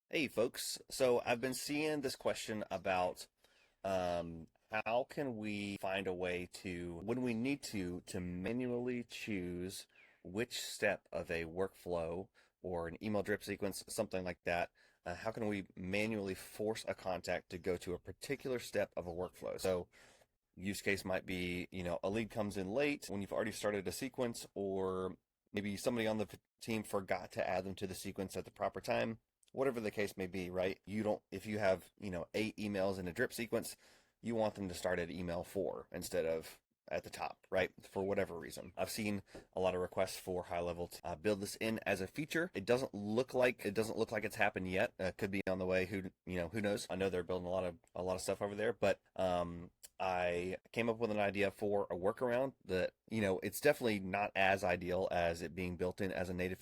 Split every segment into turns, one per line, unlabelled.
Hey folks, so I've been seeing this question about how can we find a way to, when we need to manually choose which step of a workflow or an email drip sequence, something like that, how can we manually force a contact to go to a particular step of a workflow? So use case might be, a lead comes in late when you've already started a sequence, or maybe somebody on the team forgot to add them to the sequence at the proper time. Whatever the case may be, right? You don't, if you have, 8 emails in a drip sequence, you want them to start at email 4 instead of at the top, right? For whatever reason. I've seen a lot of requests for HighLevel to build this in as a feature. It doesn't look like it's happened yet. Could be on the way. Who knows? I know they're building a lot of stuff over there, but I came up with an idea for a workaround that, it's definitely not as ideal as it being built in as a native.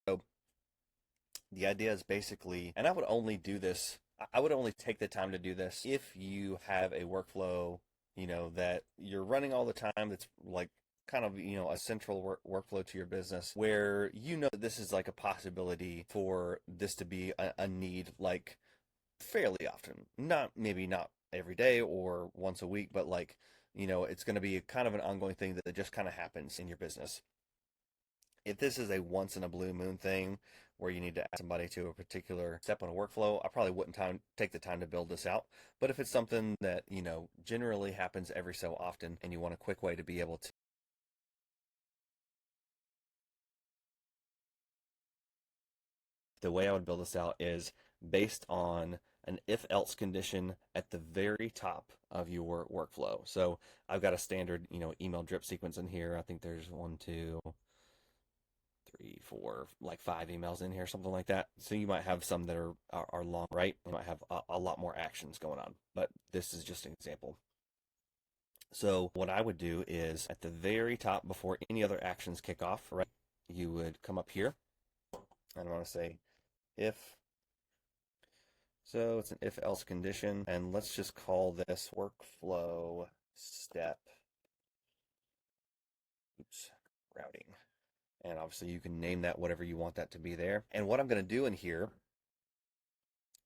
So the idea is basically, and I would only do this, I would only take the time to do this if you have a workflow, that you're running all the time that's like kind of, a central workflow to your business where that this is like a possibility for this to be a need, like fairly often. Maybe not every day or once a week, but like, it's going to be kind of an ongoing thing that just kind of happens in your business. If this is a once in a blue moon thing where you need to add somebody to a particular step on a workflow, I probably wouldn't take the time to build this out. But if it's something that, generally happens every so often and you want a quick way to be able to, the way I would build this out is based on an if else condition at the very top of your workflow. So I've got a standard, email drip sequence in here. I think there's one, two, three, four, like 5 emails in here, something like that. So you might have some that are long, right? You might have a lot more actions going on, but this is just an example. So what I would do is at the very top, before any other actions kick off, right, you would come up here and I want to say if. So it's an if else condition, and let's just call this workflow step, oops, routing. And obviously you can name that whatever you want that to be there. And what I'm going to do in here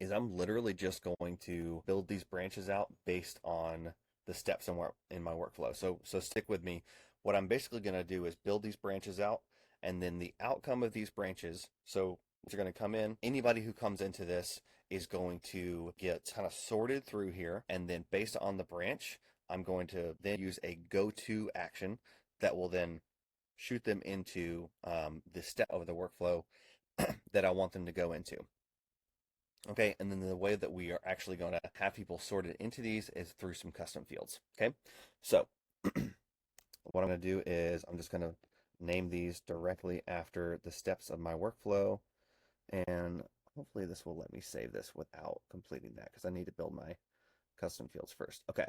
is I'm literally just going to build these branches out based on the steps in my workflow. So stick with me. What I'm basically going to do is build these branches out, and then the outcome of these branches. So you're going to come in. Anybody who comes into this is going to get kind of sorted through here, and then based on the branch, I'm going to then use a go-to action that will then shoot them into the step of the workflow that I want them to go into. Okay, and then the way that we are actually going to have people sorted into these is through some custom fields. Okay, so what I'm going to do is I'm just going to name these directly after the steps of my workflow, and hopefully this will let me save this without completing that because I need to build my custom fields first. Okay,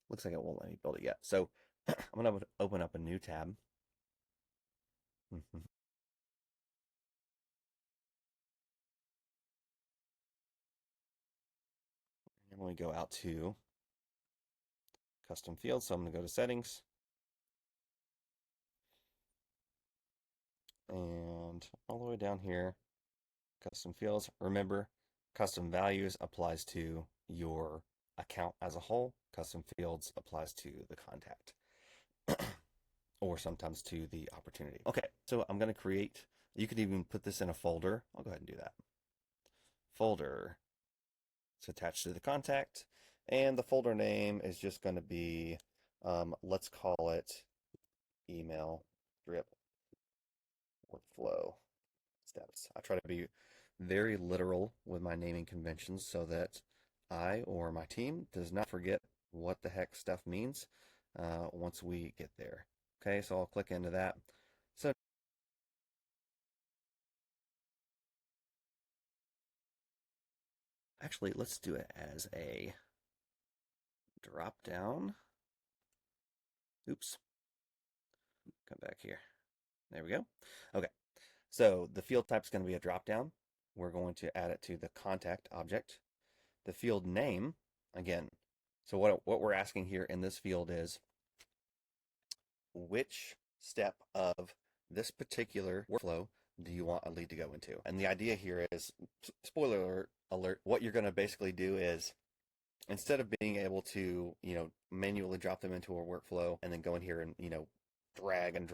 looks like it won't let me build it yet. So I'm going to open up a new tab. And we go out to custom fields, so I'm going to go to settings, and all the way down here, custom fields. Remember, custom values applies to your account as a whole. Custom fields applies to the contact or sometimes to the opportunity. Okay, so I'm going to create, you could even put this in a folder. I'll go ahead and do that. Folder. It's attached to the contact. And the folder name is just going to be, let's call it email drip workflow steps. I try to be very literal with my naming conventions so that I or my team does not forget what the heck stuff means once we get there. Okay, so I'll click into that. So actually, let's do it as a drop down. Oops, come back here. There we go. Okay, so the field type is going to be a drop down. We're going to add it to the contact object. The field name, again, so what we're asking here in this field is which step of this particular workflow do you want a lead to go into? And the idea here is, spoiler alert, what you're going to basically do is instead of being able to, manually drop them into a workflow and then go in here and, drag and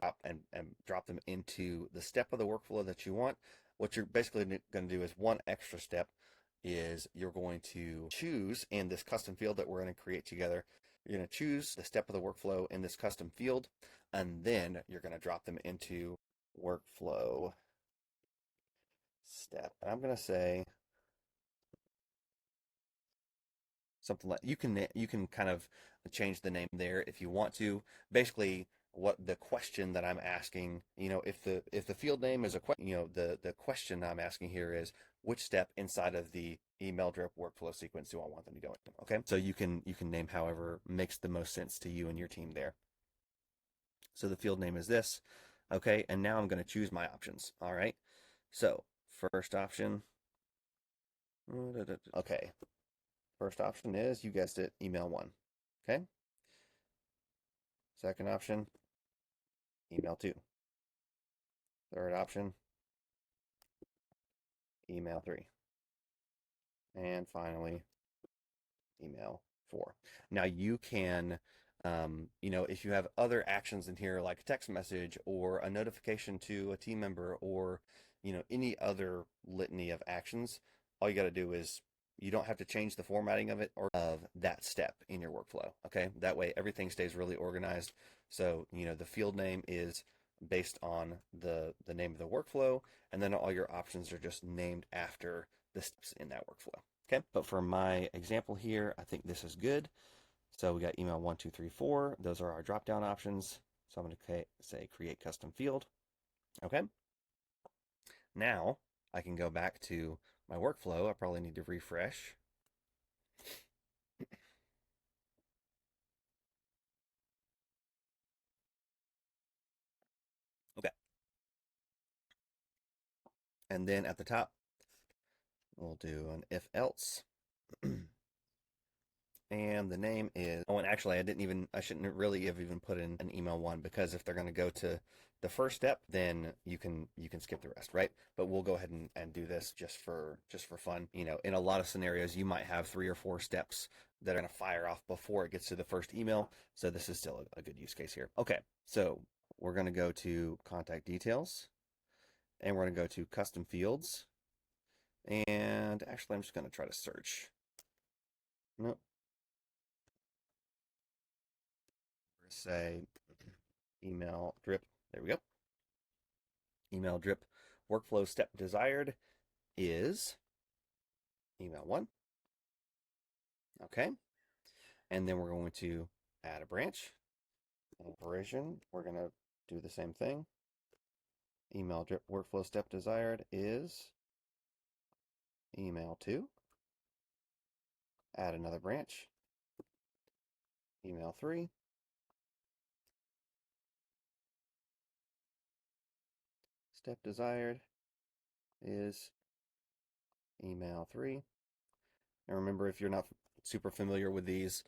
drop them into the step of the workflow that you want, what you're basically going to do is one extra step is you're going to choose in this custom field that we're going to create together. You're going to choose the step of the workflow in this custom field, and then you're going to drop them into workflow step. And I'm going to say something like you can kind of change the name there if you want to. Basically, what the question that I'm asking, if the field name is a question, the question I'm asking here is which step inside of the email drip workflow sequence do I want them to go in? Okay, so you can name however makes the most sense to you and your team there. So the field name is this. Okay, and now I'm going to choose my options. All right, so first option. Okay, first option is, you guessed it, email 1. Okay. Second option, email 2. Third option, email 3. And finally, email 4. Now you can, if you have other actions in here like a text message or a notification to a team member or, any other litany of actions, all you got to do is you don't have to change the formatting of it or of that step in your workflow. Okay. That way everything stays really organized. So, the field name is based on the name of the workflow, and then all your options are just named after the steps in that workflow. Okay, but for my example here, I think this is good. So we got email 1, 2, 3, 4. Those are our drop-down options. So I'm going to say create custom field. Okay. Now I can go back to my workflow. I probably need to refresh. Okay. And then at the top, we'll do an if else. And the name is, oh, and actually I shouldn't really have even put in an email 1, because if they're going to go to the first step, then you can skip the rest, right? But we'll go ahead and do this just for fun. In a lot of scenarios, you might have 3 or 4 steps that are going to fire off before it gets to the first email. So this is still a good use case here. Okay, so we're going to go to contact details, and we're going to go to custom fields. And actually, I'm just going to try to search. Nope. Say email drip. There we go. Email drip workflow step desired is email 1. Okay. And then we're going to add a branch. Operation, we're going to do the same thing. Email drip workflow step desired is email 2. Add another branch. Email 3. Step desired is email 3. And remember, if you're not super familiar with these,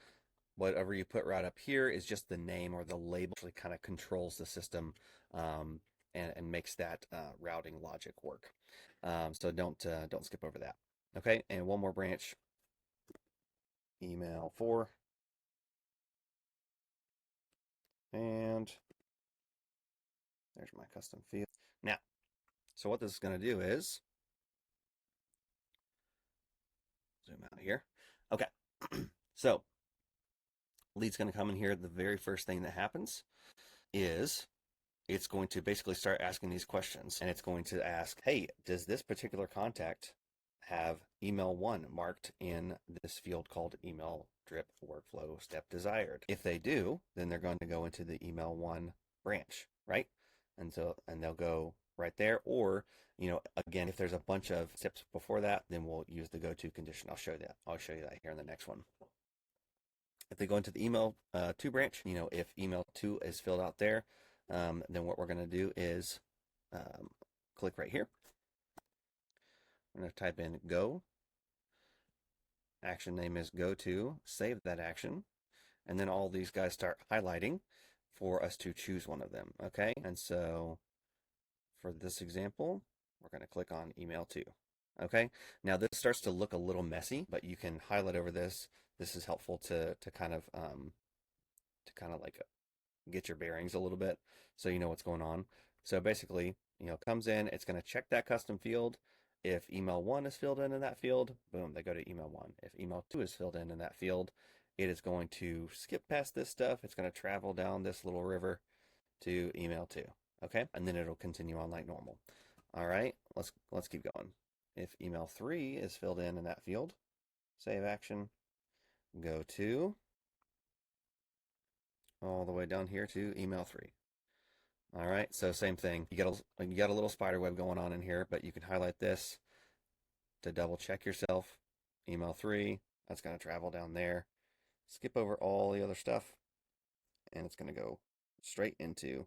whatever you put right up here is just the name or the label. Actually kind of controls the system and makes that routing logic work. So don't skip over that. Okay, and one more branch. Email 4. And there's my custom field. Now, so what this is going to do is zoom out here. Okay, so lead's going to come in here. The very first thing that happens is it's going to basically start asking these questions, and it's going to ask, hey, does this particular contact have email 1 marked in this field called email drip workflow step desired? If they do, then they're going to go into the email 1 branch, right? And they'll go right there. Or, again, if there's a bunch of steps before that, then we'll use the go-to condition. I'll show you that here in the next one. If they go into the email 2 branch, if email 2 is filled out there, then what we're going to do is click right here. I'm going to type in go. Action name is go to. Save that action. And then all these guys start highlighting for us to choose one of them. Okay. And so for this example, we're going to click on email 2. Okay, now this starts to look a little messy, but you can highlight over this. This is helpful to kind of like get your bearings a little bit so you know what's going on. So basically, comes in, it's going to check that custom field. If email 1 is filled in that field, boom, they go to email 1. If email 2 is filled in that field, it is going to skip past this stuff. It's going to travel down this little river to email 2. Okay, and then it'll continue on like normal. All right, let's keep going. If email 3 is filled in that field, save action, go to all the way down here to email 3. All right, so same thing. You got a little spider web going on in here, but you can highlight this to double check yourself. Email 3, that's going to travel down there. Skip over all the other stuff, and it's going to go straight into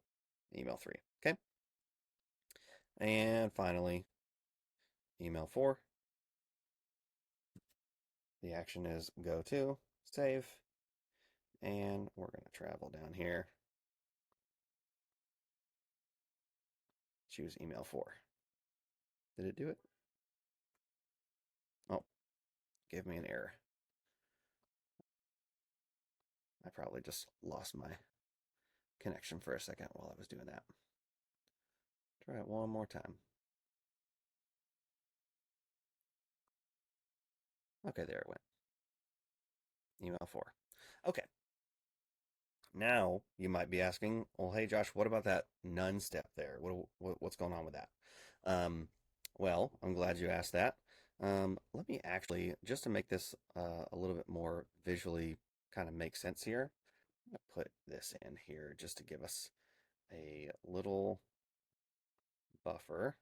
email 3. Okay. And finally, email 4. The action is go to, save, and we're going to travel down here. Choose email 4. Did it do it? Oh, gave me an error. I probably just lost my connection for a second while I was doing that. Try it one more time. Okay, there it went. Email 4. Okay. Now you might be asking, well, hey Josh, what about that none step there? What's going on with that? Well, I'm glad you asked that. Let me actually, just to make this a little bit more visually kind of make sense here, I'm gonna put this in here just to give us a little buffer.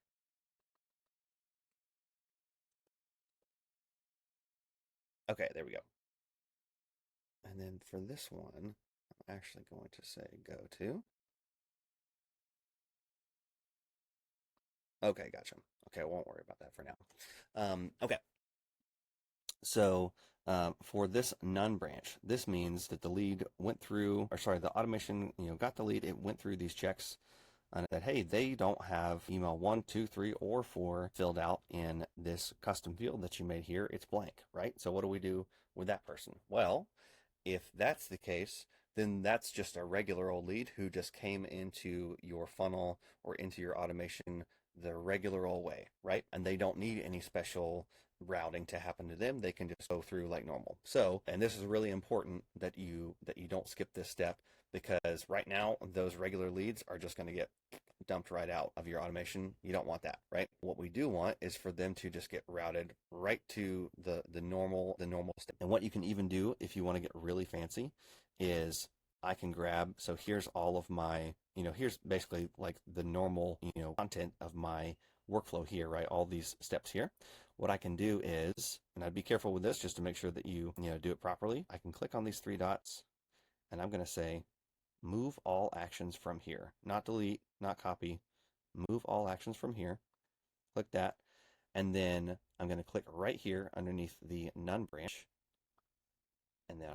Okay, there we go. And then for this one, I'm actually going to say go to. Okay, gotcha. Okay, I won't worry about that for now. Okay, so for this none branch, this means that the lead went through, or sorry, the automation, got the lead. It went through these checks and that, hey, they don't have email 1, 2, 3, or 4 filled out in this custom field that you made here. It's blank, right? So what do we do with that person? Well, if that's the case, then that's just a regular old lead who just came into your funnel or into your automation the regular old way, right? And they don't need any special routing to happen to them. They can just go through like normal. So, and this is really important that you don't skip this step, because right now those regular leads are just going to get dumped right out of your automation. You don't want that, right? What we do want is for them to just get routed right to the normal step. And what you can even do if you want to get really fancy is I can grab, so here's all of my, here's basically like the normal, content of my workflow here, right? All these steps here. What I can do is, and I'd be careful with this just to make sure that you do it properly. I can click on these 3 dots and I'm going to say, move all actions from here, not delete, not copy, move all actions from here. Click that. And then I'm going to click right here underneath the none branch. And then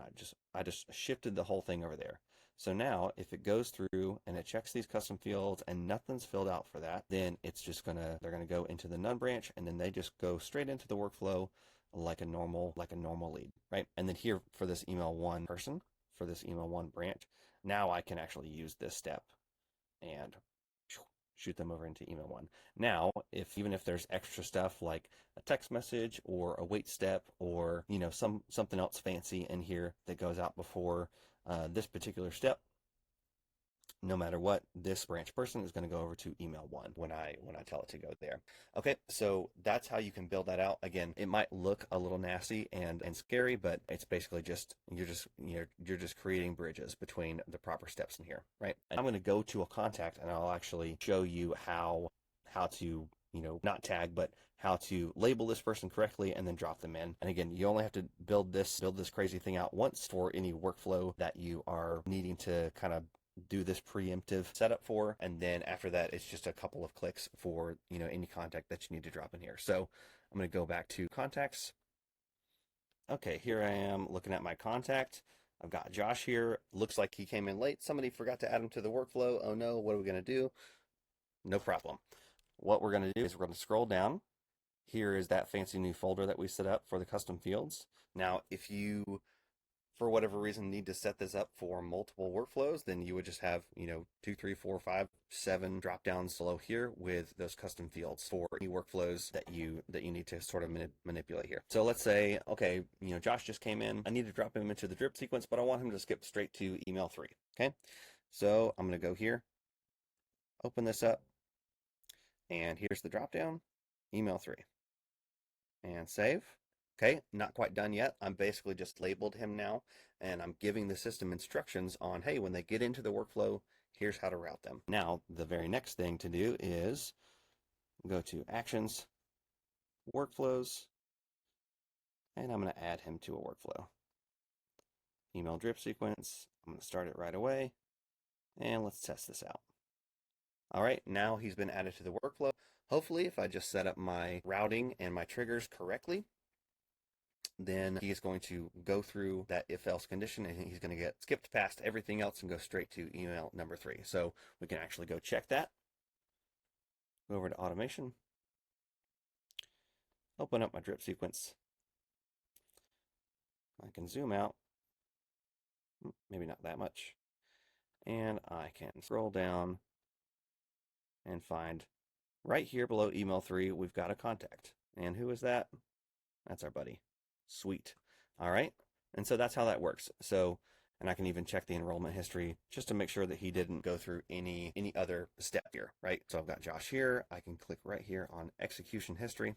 I just shifted the whole thing over there. So now if it goes through and it checks these custom fields and nothing's filled out for that, then it's just they're going to go into the none branch, and then they just go straight into the workflow like a normal lead, right? And then here for this email 1 person, for this email 1 branch, now I can actually use this step and shoot them over into email 1. Now, even if there's extra stuff like a text message or a wait step or something else fancy in here that goes out before this particular step, no matter what, this branch person is going to go over to email 1 when I tell it to go there. Okay, so that's how you can build that out. Again, it might look a little nasty and scary, but it's basically just you're just creating bridges between the proper steps in here, right? And I'm going to go to a contact and I'll actually show you how to not tag, but how to label this person correctly and then drop them in. And again, you only have to build this crazy thing out once for any workflow that you are needing to kind of do this preemptive setup for, and then after that it's just a couple of clicks for any contact that you need to drop in here. So I'm going to go back to contacts. Okay, here I am looking at my contact. I've got Josh here. Looks like he came in late. Somebody forgot to add him to the workflow. Oh no, what are we going to do? No problem. what we're going to do is we're going to scroll down. Here is that fancy new folder that we set up for the custom fields. Now, if you, for whatever reason, need to set this up for multiple workflows, then you would just have, 2, 3, 4, 5, 7 drop downs below here with those custom fields for any workflows that you need to sort of manipulate here. So let's say, okay, Josh just came in. I need to drop him into the drip sequence, but I want him to skip straight to email 3. Okay, so I'm going to go here, open this up, and here's the drop down, email 3, and save. Okay, not quite done yet. I'm basically just labeled him now, and I'm giving the system instructions on, hey, when they get into the workflow, here's how to route them. Now, the very next thing to do is go to Actions, Workflows, and I'm going to add him to a workflow. Email drip sequence. I'm going to start it right away, and let's test this out. All right, now he's been added to the workflow. Hopefully, if I just set up my routing and my triggers correctly, then he is going to go through that if-else condition, and he's going to get skipped past everything else and go straight to email number 3. So we can actually go check that. Go over to automation. Open up my drip sequence. I can zoom out. Maybe not that much. And I can scroll down and find right here below email 3, we've got a contact. And who is that? That's our buddy. Sweet. All right. And so that's how that works. So, and I can even check the enrollment history just to make sure that he didn't go through any other step here, right? So I've got Josh here. I can click right here on execution history.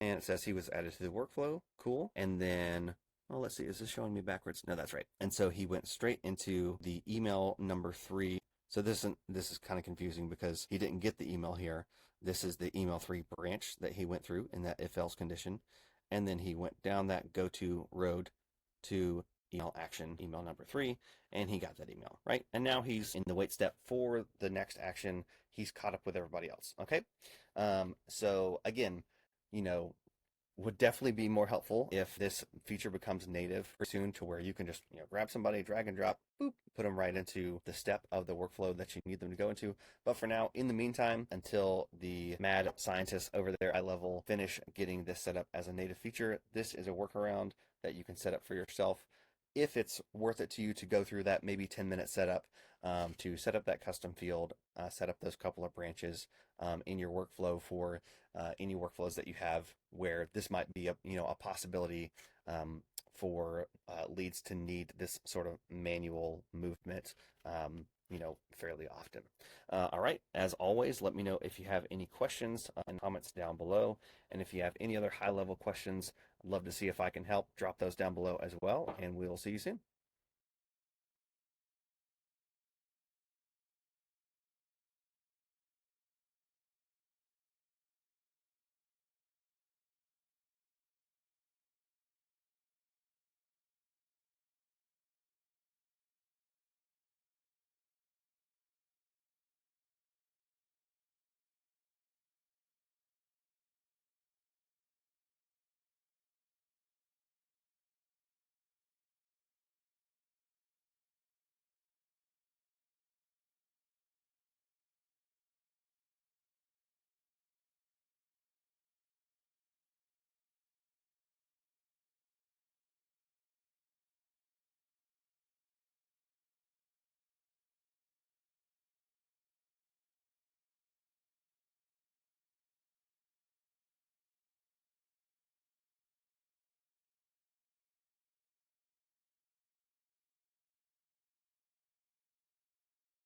And it says he was added to the workflow. Cool. And then, well, let's see, is this showing me backwards? No, that's right. And so he went straight into the email number 3. So this is kind of confusing because he didn't get the email here. This is the email 3 branch that he went through in that if-else condition. And then he went down that go-to road to email action, email number 3, and he got that email, right? And now he's in the wait step for the next action. He's caught up with everybody else, okay? So again, would definitely be more helpful if this feature becomes native soon to where you can just grab somebody, drag and drop, boop, put them right into the step of the workflow that you need them to go into. But for now, in the meantime, until the mad scientists over there at HighLevel finish getting this set up as a native feature, this is a workaround that you can set up for yourself if it's worth it to you to go through that maybe 10-minute setup to set up that custom field, set up those couple of branches in your workflow for any workflows that you have where this might be a possibility for leads to need this sort of manual movement fairly often. All right, as always, let me know if you have any questions and comments down below, and if you have any other high-level questions, I'd love to see if I can help. Drop those down below as well, and we'll see you soon.